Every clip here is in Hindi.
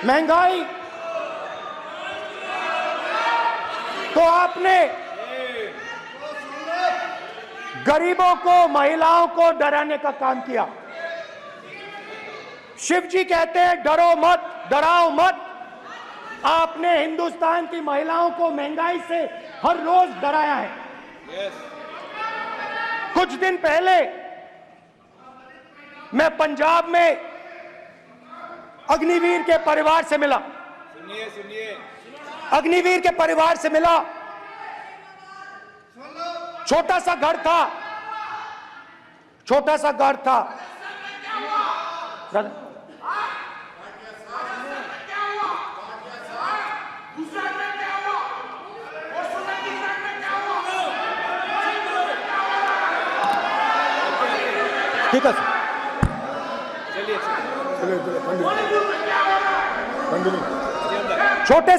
महंगाई तो आपने गरीबों को, महिलाओं को डराने का काम किया। शिव जी कहते हैं डरो मत, डराओ मत। आपने हिंदुस्तान की महिलाओं को महंगाई से हर रोज डराया है। कुछ दिन पहले मैं पंजाब में अग्निवीर के परिवार से मिला। सुनिए अग्निवीर के परिवार से मिला। छोटा सा घर था, छोटा सा घर था। ठीक है चलिए छोटे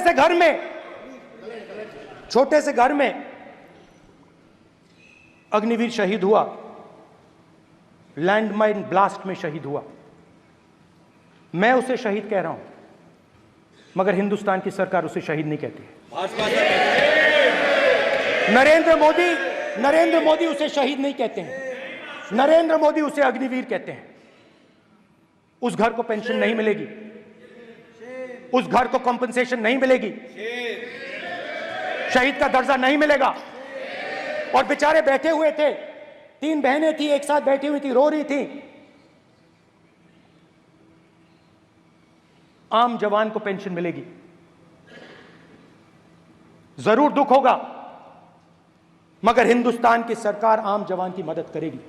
से घर में अग्निवीर शहीद हुआ, लैंडमाइन ब्लास्ट में शहीद हुआ। मैं उसे शहीद कह रहा हूं, मगर हिंदुस्तान की सरकार उसे शहीद नहीं कहती। नरेंद्र मोदी उसे शहीद नहीं कहते हैं। नरेंद्र मोदी उसे अग्निवीर कहते हैं। उस घर को पेंशन नहीं मिलेगी, उस घर को कॉम्पनसेशन नहीं मिलेगी, शहीद का दर्जा नहीं मिलेगा। और बेचारे बैठे हुए थे, 3 बहनें थी, एक साथ बैठी हुई थी, रो रही थी। आम जवान को पेंशन मिलेगी, जरूर दुख होगा, मगर हिंदुस्तान की सरकार आम जवान की मदद करेगी।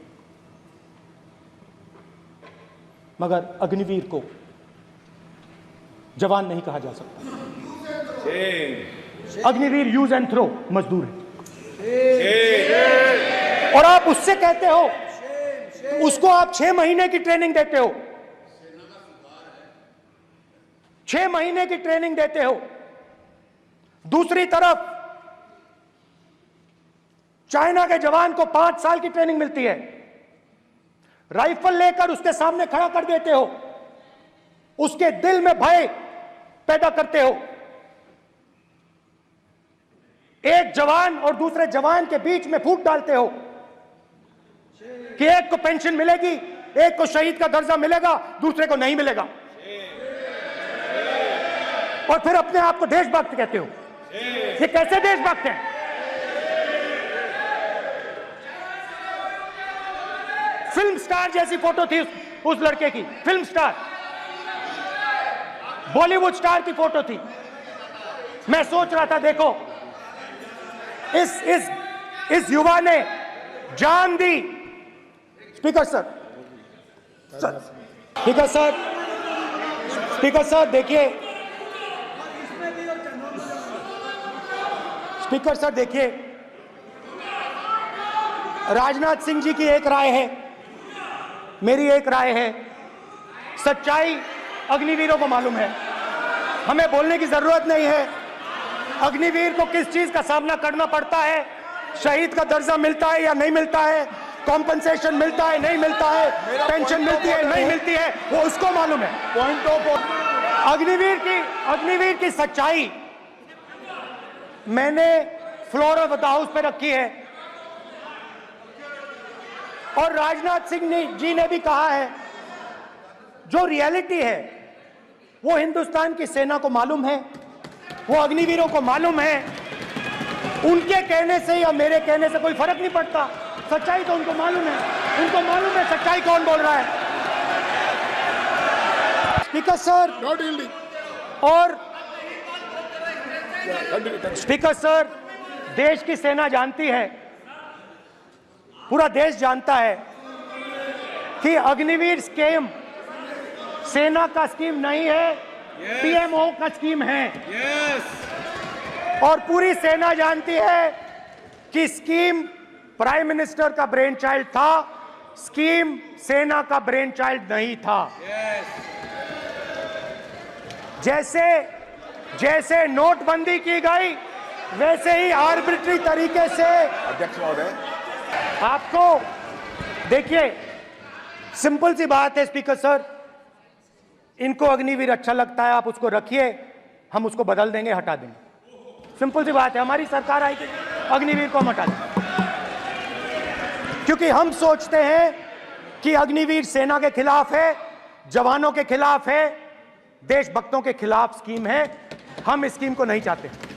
मगर अग्निवीर को जवान नहीं कहा जा सकता। अग्निवीर यूज एंड थ्रो मजदूर है। और आप उससे कहते हो, उसको आप 6 महीने की ट्रेनिंग देते हो, 6 महीने की ट्रेनिंग देते हो। दूसरी तरफ चाइना के जवान को 5 साल की ट्रेनिंग मिलती है। राइफल लेकर उसके सामने खड़ा कर देते हो, उसके दिल में भय पैदा करते हो। एक जवान और दूसरे जवान के बीच में फूट डालते हो कि एक को पेंशन मिलेगी, एक को शहीद का दर्जा मिलेगा, दूसरे को नहीं मिलेगा। और फिर अपने आप को देशभक्त कहते हो। ये कैसे देशभक्त हैं? फिल्म स्टार जैसी फोटो थी उस लड़के की, फिल्म स्टार, बॉलीवुड स्टार की फोटो थी। मैं सोच रहा था, देखो इस युवा ने जान दी। स्पीकर सर, देखिए, स्पीकर सर देखिए, राजनाथ सिंह जी की एक राय है, मेरी एक राय है। सच्चाई अग्निवीरों को मालूम है, हमें बोलने की जरूरत नहीं है। अग्निवीर को किस चीज का सामना करना पड़ता है, शहीद का दर्जा मिलता है या नहीं मिलता है, कॉम्पनसेशन मिलता है नहीं मिलता है, पेंशन मिलती है नहीं मिलती है, वो उसको मालूम है। पॉइंट ऑफ अग्निवीर की सच्चाई मैंने फ्लोर ऑफ द हाउस पे रखी है। और राजनाथ सिंह जी ने भी कहा है, जो रियलिटी है वो हिंदुस्तान की सेना को मालूम है, वो अग्निवीरों को मालूम है। उनके कहने से या मेरे कहने से कोई फर्क नहीं पड़ता, सच्चाई तो उनको मालूम है। उनको मालूम है सच्चाई कौन बोल रहा है। स्पीकर सर, और स्पीकर सर, देश की सेना जानती है, पूरा देश जानता है कि अग्निवीर स्कीम सेना का स्कीम नहीं है, पीएमओ का स्कीम है। और पूरी सेना जानती है कि स्कीम प्राइम मिनिस्टर का ब्रेन चाइल्ड था, स्कीम सेना का ब्रेन चाइल्ड नहीं था। जैसे नोटबंदी की गई, वैसे ही आर्बिट्री तरीके से अध्यक्ष महोदय, आपको देखिए, सिंपल सी बात है स्पीकर सर, इनको अग्निवीर अच्छा लगता है, आप उसको रखिए, हम उसको बदल देंगे, हटा देंगे। सिंपल सी बात है, हमारी सरकार आएगी, अग्निवीर को हम हटा देंगे। क्योंकि हम सोचते हैं कि अग्निवीर सेना के खिलाफ है, जवानों के खिलाफ है, देशभक्तों के खिलाफ स्कीम है। हम इस स्कीम को नहीं चाहते।